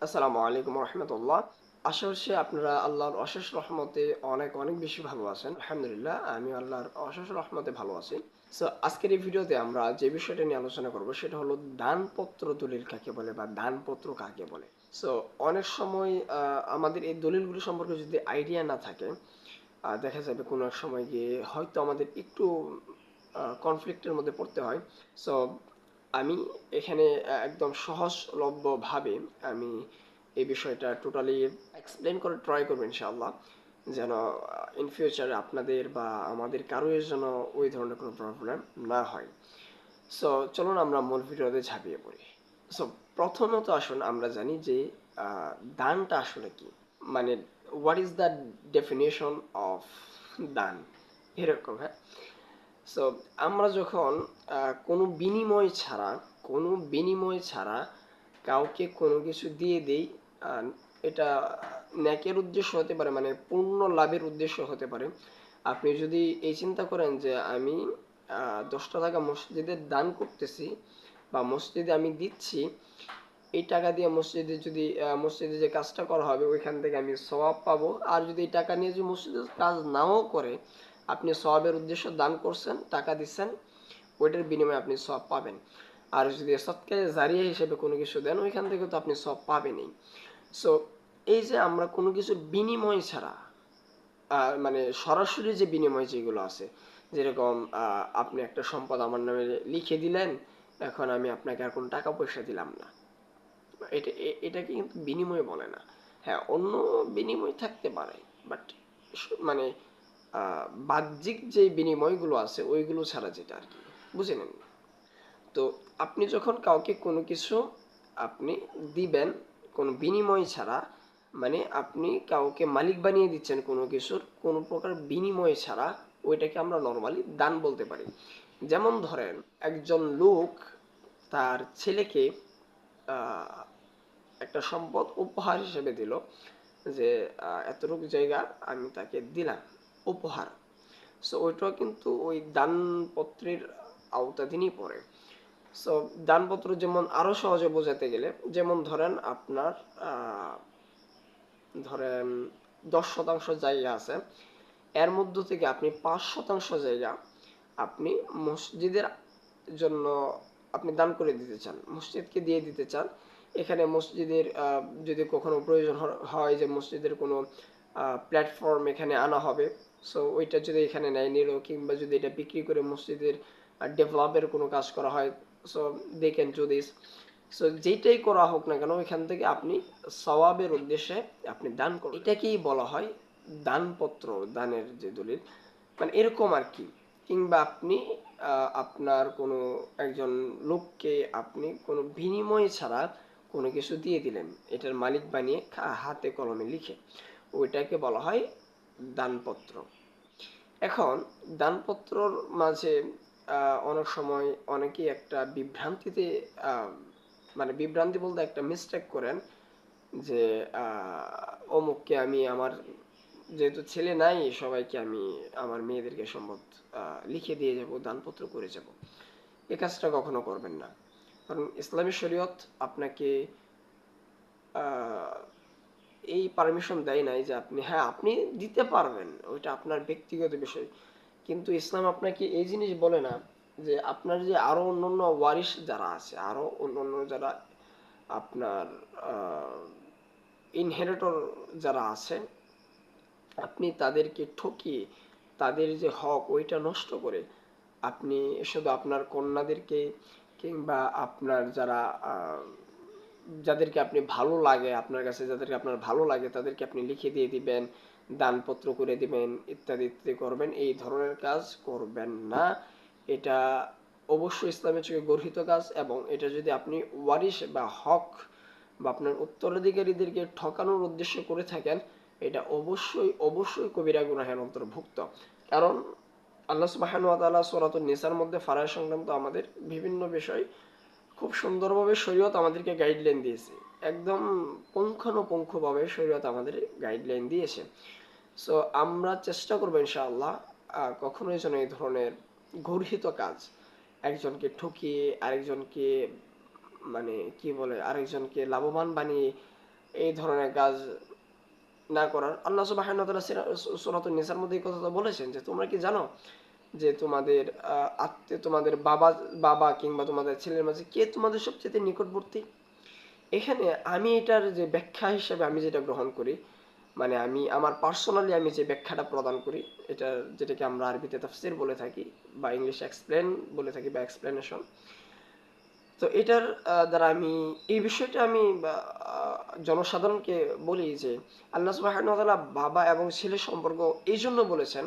আসসালামু আলাইকুম রহমতুল্লাহ। আশা করছি আপনারা আল্লাহর অশেষ রহমতে অনেক অনেক বেশি ভালো আছেন। আলহামদুলিল্লাহ, আমি আল্লাহর অশেষ রহমতে ভালো আছি। সো আজকের এই ভিডিওতে আমরা যে বিষয়টা নিয়ে আলোচনা করব সেটা হলো দানপত্র দলিল কাকে বলে বা দানপত্র কাকে বলে। সো অনেক সময় আমাদের এই দলিলগুলো সম্পর্কে যদি আইডিয়া না থাকে, দেখা যাবে কোনো এক সময় গিয়ে হয়তো আমাদের একটু কনফ্লিক্টের মধ্যে পড়তে হয়। সো আমি এখানে একদম সহজলভ্যভাবে আমি এই বিষয়টা টোটালি এক্সপ্লেন করে ট্রাই করবো ইনশাআল্লাহ, যেন ইন ফিউচারে আপনাদের বা আমাদের কারোর যেন ওই ধরনের কোনো প্রবলেম না হয়। সো চলুন আমরা মূল ভিডিওতে ঝাঁপিয়ে পড়ি। সো প্রথমত আসুন আমরা জানি যে দানটা আসলে কি, মানে what is the definition of দান, এরকম। হ্যাঁ, সো আমরা যখন কোনো বিনিময় ছাড়া কাউকে কোনো কিছু দিয়ে দেই, আহ, এটা ন্যাকের উদ্দেশ্য হতে পারে, মানে পূর্ণ লাভের উদ্দেশ্য হতে পারে। আপনি যদি এই চিন্তা করেন যে আমি 10টা টাকা মসজিদে দান করতেছি বা মসজিদে আমি দিচ্ছি, এই টাকা দিয়ে মসজিদে যদি মসজিদে যে কাজটা করা হবে ওইখান থেকে আমি সওয়াব পাবো, আর যদি এই টাকা নিয়ে যদি মসজিদে কাজ নাও করে আপনি সওয়াবের উদ্দেশ্যে দান করছেন, টাকা দিচ্ছেন, ওইটার বিনিময়ে আপনি সওয়াব পাবেন। আর যদি সৎকায়ে জারিয়া হিসেবে কোনো কিছু দেন ওইখান থেকে তো আপনি সওয়াব পাবেনই। সো এই যে আমরা কোনো কিছুর বিনিময় ছাড়া, মানে সরাসরি যে বিনিময় যেগুলো আছে, যেরকম আপনি একটা সম্পদ আমার নামে লিখে দিলেন, এখন আমি আপনাকে আর কোনো টাকা পয়সা দিলাম না, এটাকে কিন্তু বিনিময় বলে না। হ্যাঁ, অন্য বিনিময় থাকতে পারে, বাট মানে বাহ্যিক যে বিনিময়গুলো আছে ওইগুলো ছাড়া, যেটা আর কি, বুঝে নেন। তো আপনি যখন কাউকে কোনো কিছু আপনি দিবেন কোনো বিনিময় ছাড়া, মানে আপনি কাউকে মালিক বানিয়ে দিচ্ছেন কোনো কিছুর কোনো প্রকার বিনিময় ছাড়া, ওইটাকে আমরা নর্মালি দান বলতে পারি। যেমন ধরেন একজন লোক তার ছেলেকে আহ, একটা সম্পদ উপহার হিসেবে দিল, যে এতটুকু জায়গা আমি তাকে দিলাম উপহার। সো ওইটাও কিন্তু ওই দানপত্রের আওতাধীনই পড়ে। সো দানপত্র যেমন আরো সহজে বোঝাতে গেলে, যেমন ধরেন আপনার ধরেন 10 শতাংশ জায়গা আছে, এর মধ্য থেকে আপনি 5 শতাংশ জায়গা আপনি মসজিদের জন্য আপনি দান করে দিতে চান, মসজিদকে দিয়ে দিতে চান। এখানে মসজিদের যদি কখনো প্রয়োজন হয় যে মসজিদের কোনো প্ল্যাটফর্ম এখানে আনা হবে, সো ওইটা যদি এখানে নেয় নিল, কিংবা যদি এটা বিক্রি করে মসজিদের ডেভেলপের কোনো কাজ করা হয়, so they can do this. So যেটাই করা হোক না কেন এখান থেকে আপনি সওয়াবের উদ্দেশ্যে আপনি দান করুন, এটাকেই বলা হয় দানপত্র, দানের যে দলিল, মানে এরকম আর কি। কিংবা আপনি আপনার কোনো একজন লোককে আপনি কোনো বিনিময় ছাড়া কোনো কিছু দিয়ে দিলেন, এটার মালিক বানিয়ে হাতে কলমে লিখে, ওইটাকে বলা হয় দানপত্র। এখন দানপত্রর মাঝে অনেক সময় অনেকেই একটা বিভ্রান্তিতে, আহ, মানে বিভ্রান্তি বলতে একটা মিস্টেক করেন, যে অমুককে আমি আমার যেহেতু ছেলে নাই সবাইকে আমি আমার মেয়েদেরকে সম্পদ লিখে দিয়ে যাব, দানপত্র করে যাব। এ কাজটা কখনো করবেন না, কারণ ইসলামী শরীয়ত আপনাকে আহ, এই পারমিশন দেয় নাই যে আপনি, হ্যাঁ আপনি দিতে পারবেন, ওইটা আপনার ব্যক্তিগত বিষয়, কিন্তু ইসলাম আপনাকে এই জিনিস বলে না যে আপনার যে আরো অন্যান্য ওয়ারিশ যারা আছে, আরো অন্যান্য যারা আপনার ইনহেরিটর যারা আছে, আপনি তাদেরকে ঠকিয়ে তাদের যে হক ওইটা নষ্ট করে আপনি শুধু আপনার কন্যাদেরকে কিংবা আপনার যারা যাদেরকে আপনি ভালো লাগে, আপনার কাছে যাদেরকে আপনার ভালো লাগে তাদেরকে আপনি লিখে দিয়ে দিবেন, দানপত্র করে দিবেন, ইত্যাদি ইত্যাদি করবেন, এই ধরনের কাজ করবেন না। এটা অবশ্যই ইসলামের চোখে গর্হিত কাজ, এবং এটা যদি আপনি ওয়ারিশ বা হক বা আপনার উত্তরাধিকারীদেরকে ঠকানোর উদ্দেশ্যে করে থাকেন, এটা অবশ্যই অবশ্যই কবিরা গুনাহের অন্তর্ভুক্ত। কারণ আল্লাহ সুবহানাহু ওয়া তাআলা সূরাতুন নিসার মধ্যে ফারায় সংক্রান্ত আমাদের বিভিন্ন বিষয় খুব সুন্দরভাবে শরীয়ত আমাদেরকে গাইডলাইন দিয়েছে, একদম পুঙ্খানুপুঙ্খভাবে শরীয়ত আমাদের গাইডলাইন দিয়েছে। সো আমরা চেষ্টা করবো ইনশাআল্লাহ কখনোই যেন এই ধরনের গর্হিত কাজ, একজনকে ঠকিয়ে আরেকজনকে, মানে কি বলে, আরেকজনকে লাভবান বানিয়ে এই ধরনের কাজ না করার। আল্লাহ সুবহানাহু ওয়া তাআলা সূরাতুন নিসার মধ্যে এই কথাটা বলেছেন যে তোমরা কি জানো যে তোমাদের আত্মীয়, তোমাদের বাবা বাবা কিংবা তোমাদের ছেলের মাঝে কে তোমাদের সবচেয়ে নিকটবর্তী। এখানে আমি এটার যে ব্যাখ্যা হিসেবে আমি যেটা গ্রহণ করি, মানে আমি আমার পার্সোনালি আমি যে ব্যাখ্যাটা প্রদান করি, এটা যেটাকে আমরা আরবিতে তাফসীর বলে থাকি বা ইংলিশে এক্সপ্লেন বলে থাকি বা এক্সপ্লেনেশন। তো এটার দ্বারা আমি এই বিষয়টা আমি জনসাধারণকে বলি যে আল্লাহ সুবহানাহু ওয়া তাআলা বাবা এবং ছেলের সম্পর্ক এই জন্য বলেছেন,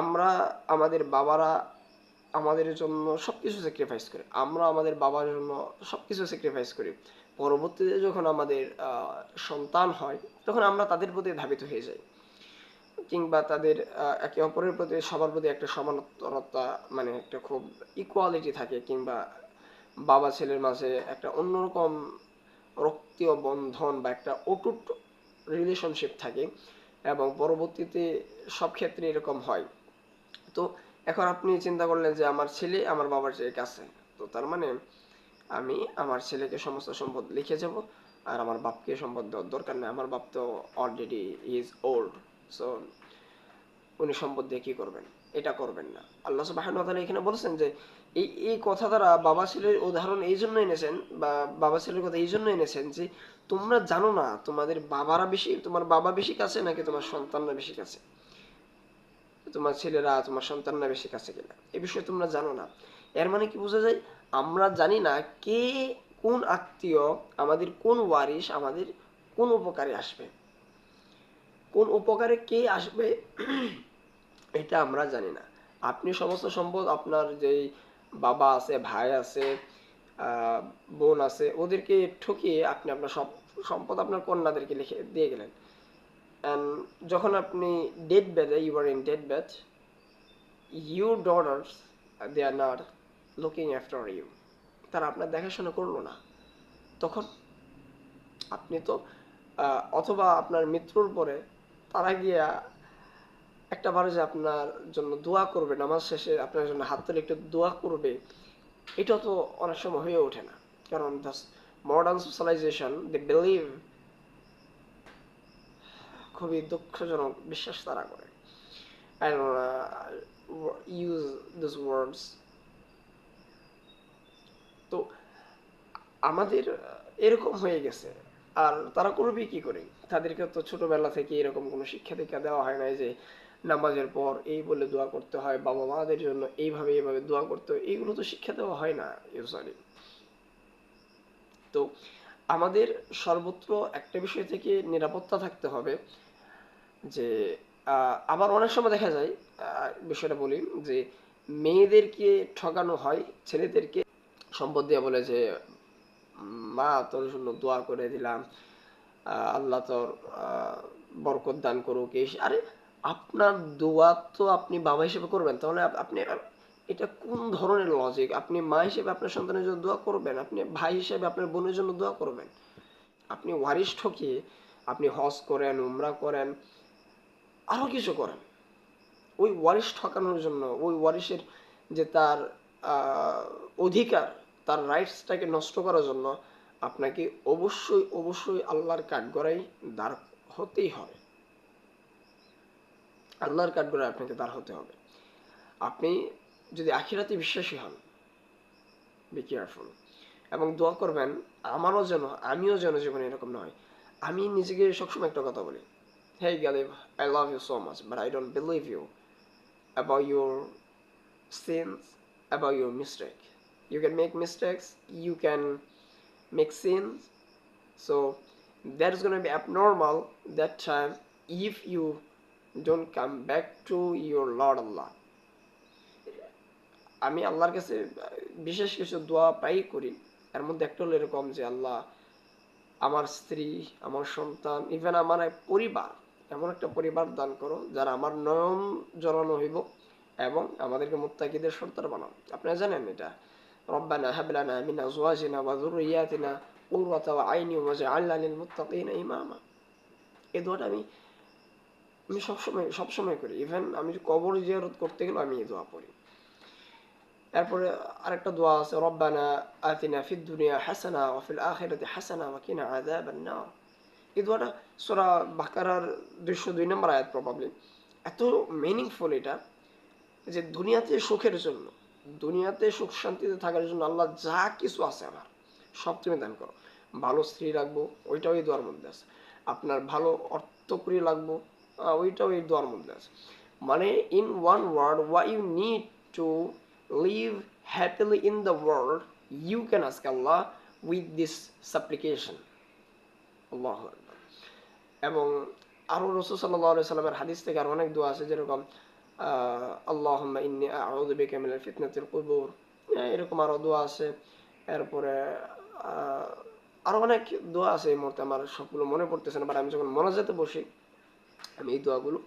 আমরা আমাদের বাবারা আমাদের জন্য সবকিছু স্যাক্রিফাইস করে, আমরা আমাদের বাবার জন্য সবকিছু স্যাক্রিফাইস করি। পরবর্তীতে যখন আমাদের সন্তান হয় তখন আমরা তাদের প্রতি ধাবিত হয়ে যাই, কিংবা তাদের একে অপরের প্রতি সবার প্রতি একটা সমানতা, মানে একটা খুব ইকুয়ালিটি থাকে, কিংবা বাবা ছেলের মাঝে একটা অন্যরকম রক্তীয় বন্ধন বা একটা অটুট রিলেশনশিপ থাকে, এবং পরবর্তীতে সব ক্ষেত্রে এরকম হয়। তো এখন আপনি চিন্তা করলেন যে আমার ছেলে আমার বাবার চেয়ে কাছে, তো তার মানে আমি আমার ছেলেকে সমস্ত সম্পদ লিখে যাব, আর আমার বাপকে সম্পদ দেওয়ার দরকার নেই, আমার বাপ তো অলরেডি ইজ ওল্ড, সো উনি সম্পদ দিয়ে কি করবেন। এটা করবেন না। আল্লাহ সুবহানাহু ওয়া তাআলা এখানে বলেছেন যে এই কথা দ্বারা বাবা ছেলের উদাহরণ এই জন্য এনেছেন, বা বাবা ছেলের কথা এই জন্য এনেছেন যে তোমরা জানো না তোমাদের বাবারা বেশি, তোমার বাবা বেশি কাছে নাকি তোমার সন্তানরা বেশি কাছে, তোমার ছেলেরা তোমার সন্তানরা বেশি কাছে কিনা, এ বিষয়ে তোমরা জানো না। এর মানে কি বোঝা যায়, আমরা জানি না কে কোন আত্মীয়, আমাদের কোন ওয়ারিশ আমাদের কোন উপকারে আসবে, কোন উপকারে কে আসবে এটা আমরা জানি না। আপনি সমস্ত সম্পদ আপনার যেই বাবা আছে, ভাই আছে, বোন আছে, ওদেরকে ঠকিয়ে আপনি আপনার সব সম্পদ আপনার কন্যাদেরকে লিখে দিয়ে গেলেন। অ্যান্ড যখন আপনি dead bed, you are in dead bed, your daughters they are not looking after you, তারা আপনার দেখাশোনা করলো না, তখন আপনি তো অথবা আপনার মৃত্যুর পরে তারা গিয়া একটা বার যে আপনার জন্য দোয়া করবে, নামাজ শেষে আপনার জন্য হাত তুলে একটু দোয়া করবে, এটা তো অনেক সময় হয়ে ওঠে না। কারণ মডার্ন সোশ্যালাইজেশন দে বিলিভ, খুবই দুঃখজনক বিশ্বাস তারা করে। I don't use those words. তো আমাদের এরকম হয়ে গেছে। আর তারা করবে কি করে? তাদেরকে তো ছোটবেলা থেকে এরকম কোনো শিক্ষা দীক্ষা দেওয়া হয় নাই যে নামাজের পর এই বলে দোয়া করতে হয়, বাবা মাদের জন্য এইভাবে এইভাবে দোয়া করতে হয়, এইগুলো তো শিক্ষা দেওয়া হয় না ইউজুয়ালি। তো আমাদের সর্বত্র একটা বিষয় থেকে নিরাপত্তা থাকতে হবে যে আবার অনেক সময় দেখা যায়, বিষয়টা বলি যে মেয়েদেরকে ঠকানো হয় ছেলেদেরকে সম্পদ দিয়ে, বলে যে মা তোর জন্য দোয়া করে দিলাম, আল্লাহ তোর বরকত দান করুক। এই আরে আপনার দোয়া তো আপনি বাবা হিসেবে করবেন, তাহলে আপনি এটা কোন ধরনের লজিক? আপনি মা হিসেবে আপনার সন্তানের জন্য দোয়া করবেন, আপনি ভাই হিসেবে আপনার বোনের জন্য দোয়া করবেন। আপনি ওয়ারিশ ঠকিয়ে আপনি হজ করেন, উমরা করেন, আরো কিছু করেন, ওই ওয়ারিশ ঠকানোর জন্য, ওই ওয়ারিশের যে তার অধিকার, তার রাইটসটাকে নষ্ট করার জন্য আপনাকে অবশ্যই অবশ্যই আল্লাহর কাঠগড়াই দাঁড় হতেই হবে। আল্লাহর কাঠগড়ায় আপনাকে দাঁড় হতে হবে। আপনি যদি আখিরাতে বিশ্বাসী হন, বি কেয়ারফুল, এবং দোয়া করবেন আমিও যেন জীবনে এরকম নয়। আমি নিজেকে সবসময় একটা কথা বলি, hey Galib, I love you so much but I don't believe you about your sins, about your mistake. You can make mistakes, you can make sins, so that's gonna be abnormal that time if you don't come back to your Lord Allah. আমি আল্লাহর কাছে বিশেষ কিছু দোয়া প্রায়ই করি। এর মধ্যে একটা হলো এরকম যে আল্লাহ আমার স্ত্রী, আমার সন্তান, ইভেন আমার পরিবার, এমন একটা পরিবার দান করো যারা আমার নয়ন জড়ানো হইব এবং আমাদেরকে মুত্তাকিদের সর্দার বানাও। আপনারা জানেন এটা, রব্বানা হাব লানা মিন আজওয়াজিনা ওয়া যুররিয়াতিনা কুররাতা আইনি ওয়াজআলনা লিল মুত্তাকিনা ইমামা। এই দোয়াটা আমি আমি সবসময় করি। ইভেন আমি কবর জিয়ারত করতে গেলে আমি এই দোয়া পড়ি। এরপরে আরেকটা দোয়া আছে, রব্বানা আতিনা ফিদ দুনিয়া হাসানা ওয়া ফিল আখিরাতি হাসানা ওয়া কিনা আযাবান নার। এই দোয়াটা সূরা বাকারার 202 নম্বর আয়াত প্রবাবলি। এত মিনিংফুল এটা যে দুনিয়াতে সুখের জন্য, দুনিয়াতে সুখ শান্তিতে থাকার জন্য আল্লাহ যা কিছু আছে আমার সব তুমি দান করো। ভালো স্ত্রী রাখবো, ওইটাও এই দোয়ার মধ্যে আছে। আপনার ভালো অর্থকরী লাগবো, ওইটাও এই দোয়ার মধ্যে আছে। মানে in one word, what you need to live happily in the world, you can ask Allah with this supplication. আল্লাহু আকবার। এবং আরো রাসূল সাল্লাল্লাহু আলাইহি সাল্লামের হাদিস থেকে আরো অনেক দোয়া আছে, যেরকম আল্লাহুম্মা ইন্নী আউযু বিকা মিনাল ফিতনাতিল কুবুর, এরকম আরো দোয়া আছে। এরপরে আরো অনেক দোয়া আছে, এই মুহূর্তে আমার সবগুলো মনে পড়তেছে না, বাট আমি যখন মোনাজাতে বসি আমি এই দোয়াগুলো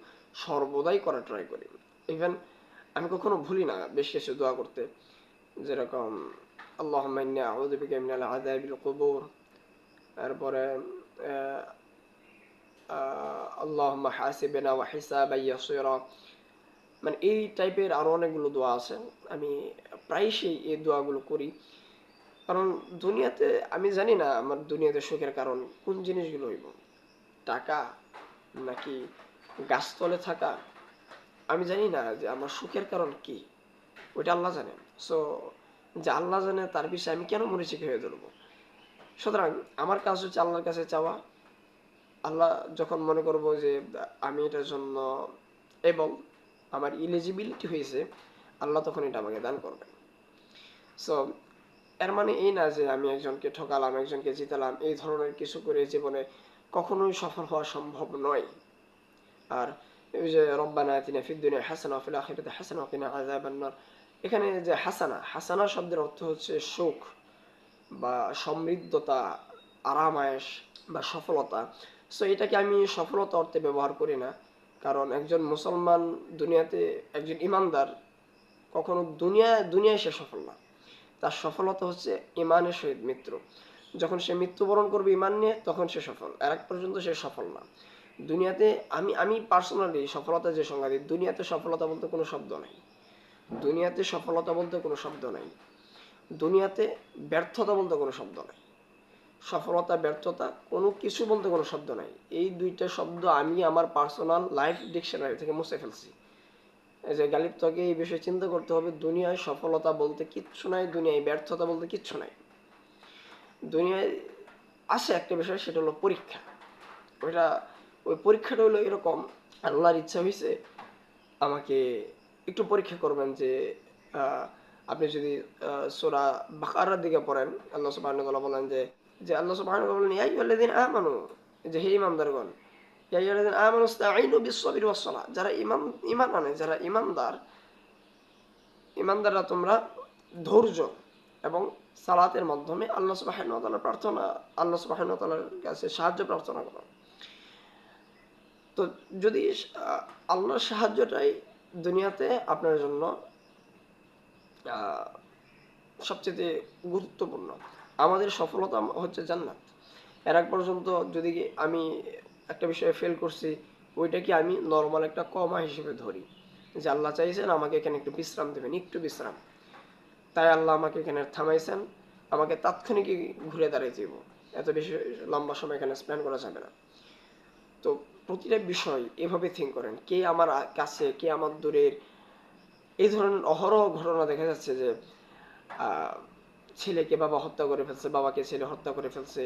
সর্বদাই করা ট্রাই করি। ইভেন আমি কখনো ভুলি না বেশ কিছু দোয়া করতে, যেরকম আল্লাহুম্মা ইন্নী আউযু বিকা মিনাল আযাবিল কুবুর, এরপরে আল্লাহুম্মা হাসিবনা ওয়া হিসাবান ইয়াসিরা। মানে এই টাইপের আরো অনেকগুলো দোয়া আছে, আমি প্রায়শই এই দোয়াগুলো করি। কারণ দুনিয়াতে আমি জানি না আমার দুনিয়াতে সুখের কারণ কোন জিনিসগুলো হইব, টাকা নাকি গাছতলে থাকা, আমি জানি না যে আমার সুখের কারণ কি, ওইটা আল্লাহ জানেন। সো যে আল্লাহ জানে তার বিষয়ে আমি কেন মরিচিকা হয়ে ধরবো। সুতরাং আমার কাজ হচ্ছে আল্লাহর কাছে চাওয়া। আল্লাহ যখন মনে করবো যে আমি এটার জন্য এবং আমার ইলিজিবিলিটি হয়েছে, আল্লাহ তখন এটা আমাকে দান করবেন। সো এর মানে এই না যে আমি একজনকে ঠকালাম, একজনকে জিতালাম, এই ধরনের কিছু করে জীবনে কখনোই সফল হওয়া সম্ভব নয়। আর এই যে রব্বানা আতিনা ফিদ দুনিয়া হাসানা ওয়া ফিল আখিরাতি হাসানা ওয়া কিনা আযাবান নার, এখানে যে হাসানা, হাসানা শব্দের অর্থ হচ্ছে সুখ বা সমৃদ্ধতা, আরামায়েশ বা সফলতা। সো এটাকে আমি সফলতা অর্থে ব্যবহার করি না, কারণ একজন মুসলমান দুনিয়াতে, একজন ইমানদার কখনো দুনিয়ায় সে সফল না। তার সফলতা হচ্ছে ইমানের সহিত মৃত্যু। যখন সে মৃত্যুবরণ করবে ইমান নিয়ে, তখন সে সফল, এর আগ পর্যন্ত সে সফল না। দুনিয়াতে আমি পার্সোনালি সফলতা যে সংজ্ঞা দিই, দুনিয়াতে সফলতা বলতে কোনো শব্দ নাই, দুনিয়াতে সফলতা বলতে কোনো শব্দ নাই, দুনিয়াতে ব্যর্থতা বলতে কোনো শব্দ নাই, সফলতা ব্যর্থতা কোনো কিছু বলতে কোনো শব্দ নাই। এই দুইটা শব্দ আমি আমার পার্সোনাল লাইফ ডিকশনারি থেকে মুছে ফেলছি। এই যে গালিব তোকে এই বিষয়ে চিন্তা করতে হবে, দুনিয়ায় সফলতা বলতে কিচ্ছু নাই, দুনিয়ায় ব্যর্থতা বলতে কিচ্ছু নাই। দুনিয়ায় আছে একটা বিষয়, সেটা হলো পরীক্ষা। ওইটা, ওই পরীক্ষাটা হলো এরকম, আল্লাহর ইচ্ছা হয়েছে আমাকে একটু পরীক্ষা করবেন যে আপনি যদি সূরা বাকারার দিকে পড়েন, আল্লাহ সুবহানাহু ওয়া তাআলা বলেন যে আল্লাহ সুবহানাহু ওয়া তাআলা বলেন ইয়া আইয়ুহাল্লাযীনা আমানু, যে হে ঈমানদারগণ, ইয়া আইয়ুহাল্লাযীনা আমানু ইসতাঈনু বিস-সাবরি ওয়াস-সালাহ, যারা ঈমান আনে, যারা ঈমানদাররা তোমরা ধৈর্য এবং সালাতের মাধ্যমে আল্লাহ সুবহানাহু ওয়া তাআলার প্রার্থনা, আল্লাহ সুবহানাহু ওয়া তাআলার কাছে সাহায্য প্রার্থনা করো। তো যদি আল্লাহর সাহায্যটাই দুনিয়াতে আপনার জন্য সবচেয়ে গুরুত্বপূর্ণ, আমাদের সফলতা হচ্ছে জান্নাত। এর আগ পর্যন্ত যদি আমি একটা বিষয়ে ফেল করছি, ওইটাকে আমি নর্মাল একটা কমা হিসেবে ধরি, যে আল্লাহ চাইছেন আমাকে এখানে একটু বিশ্রাম দেবেন, একটু বিশ্রাম, তাই আল্লাহ আমাকে এখানে থামাইছেন, আমাকে তাৎক্ষণিক ঘুরে দাঁড়িয়ে দিব, এত বেশি লম্বা সময় এখানে স্পেন্ড করা যাবে না। তো প্রতিটা বিষয় এভাবে থিঙ্ক করেন, কে আমার কাছে, কে আমার দূরের। এই ধরনের অহরহ ঘটনা দেখা যাচ্ছে যে ছেলেকে বাবা হত্যা করে ফেলছে, বাবাকে ছেলে হত্যা করে ফেলছে।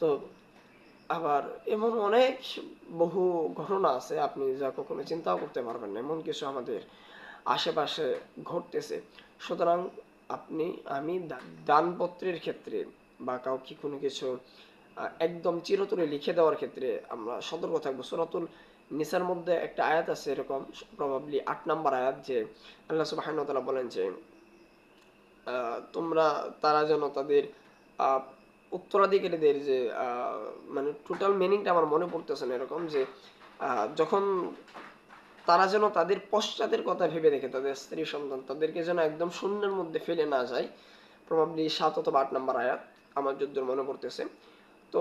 তো আবার এমন অনেক বহু ঘটনা আছে আপনি যা কখনো চিন্তাও করতে পারবেন না, এমন কিছু আমাদের আশেপাশে ঘটতেছে। সুতরাং আমি দানপত্রের ক্ষেত্রে বা কাউকে কোনো কিছু একদম চিরতরে লিখে দেওয়ার ক্ষেত্রে আমরা সতর্ক থাকবো। সূরাতুল নিসার মধ্যে একটা আয়াত আছে এরকম, প্রবাবলি 8 নাম্বার আয়াত, যে আল্লাহ সুবহানাহু ওয়া তাআলা বলেন যে তোমরা, তারা যেন তাদের উত্তরাধিকারীদের যে মানে টোটাল মিনিংটা আমার মনে পড়তেছে না, এরকম যে যখন তারা যেন তাদের পশ্চাতের কথা ভেবে দেখে, তাদের স্ত্রী সন্তান তাদেরকে যেন একদম শূন্যের মধ্যে ফেলে না যায়। প্রবাবলি 7 অথবা 8 নাম্বার আয়াত আমার যদ্দূর মনে পড়তেছে। তো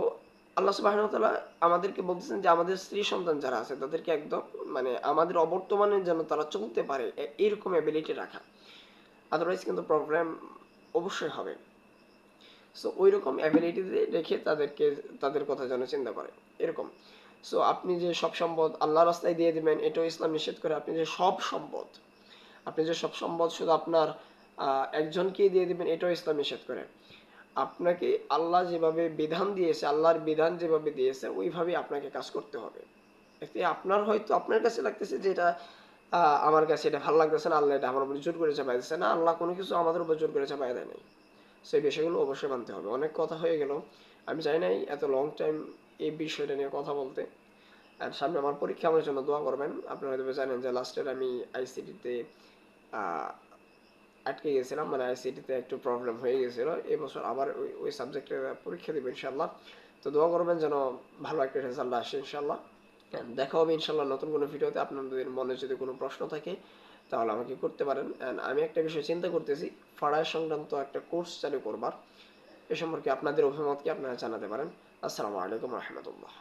আল্লাহ সুবহানাহু ওয়া তাআলা আমাদেরকে বলতেছেন যে আমাদের স্ত্রী সন্তান যারা আছে তাদেরকে একদম মানে আমাদের অবর্তমানে যেন তারা চলতে পারে এরকম অ্যাবিলিটি রাখা, আদারওয়াইজ কিন্তু প্রবলেম অবশ্যই হবে। সো ওই রকম অ্যাবিলিটি রেখে তাদের কথা যেন চিন্তা করে এরকম। সো আপনি যে সব সম্পদ আল্লাহ রাস্তায় দিয়ে দিবেন এটাও ইসলাম নিষেধ করে। আপনি যে সব সম্পদ শুধু আপনার একজনকেই দিয়ে দিবেন এটাও ইসলাম নিষেধ করে। আপনাকে আল্লাহ যেভাবে বিধান দিয়েছে, আল্লাহর বিধান যেভাবে দিয়েছে ওইভাবেই আপনাকে কাজ করতে হবে। এতে আপনার হয়তো আপনার কাছে লাগতেছে যে এটা আমার কাছে এটা ভালো লাগতেছে না, আল্লাহ এটা আমার উপর জোর করে চাপাই দিচ্ছে না, আল্লাহ কোনো কিছু আমাদের উপর জোর করে চাপাই দেয় নাই। সেই বিষয়গুলো অবশ্যই মানতে হবে। অনেক কথা হয়ে গেল, আমি চাই নাই এত লং টাইম এই বিষয়টা নিয়ে কথা বলতে। আর সামনে আমার পরীক্ষা, আমার জন্য দোয়া করবেন। আপনারা হয়তো জানেন যে লাস্টের আমি আইসিটিতে আটকে গেছিলাম, মানে আইসিটিতে একটু প্রবলেম হয়ে গেছিলো। এবছর আবার ওই সাবজেক্টের পরীক্ষা দেবো ইনশাল্লাহ। তো দোয়া করবেন যেন ভালো একটা রেজাল্ট আসে ইনশাল্লাহ। দেখা হবে ইনশাল্লাহ নতুন কোনো ভিডিওতে। আপনাদের মনে যদি কোনো প্রশ্ন থাকে তাহলে আমাকে করতে পারেন। অ্যান্ড আমি একটা বিষয় চিন্তা করতেছি, ফাড়ায় সংক্রান্ত একটা কোর্স চালু করবার। এ সম্পর্কে আপনাদের অভিমত কি আপনারা জানাতে পারেন। আসসালামু আলাইকুম রহমতুল্লাহ।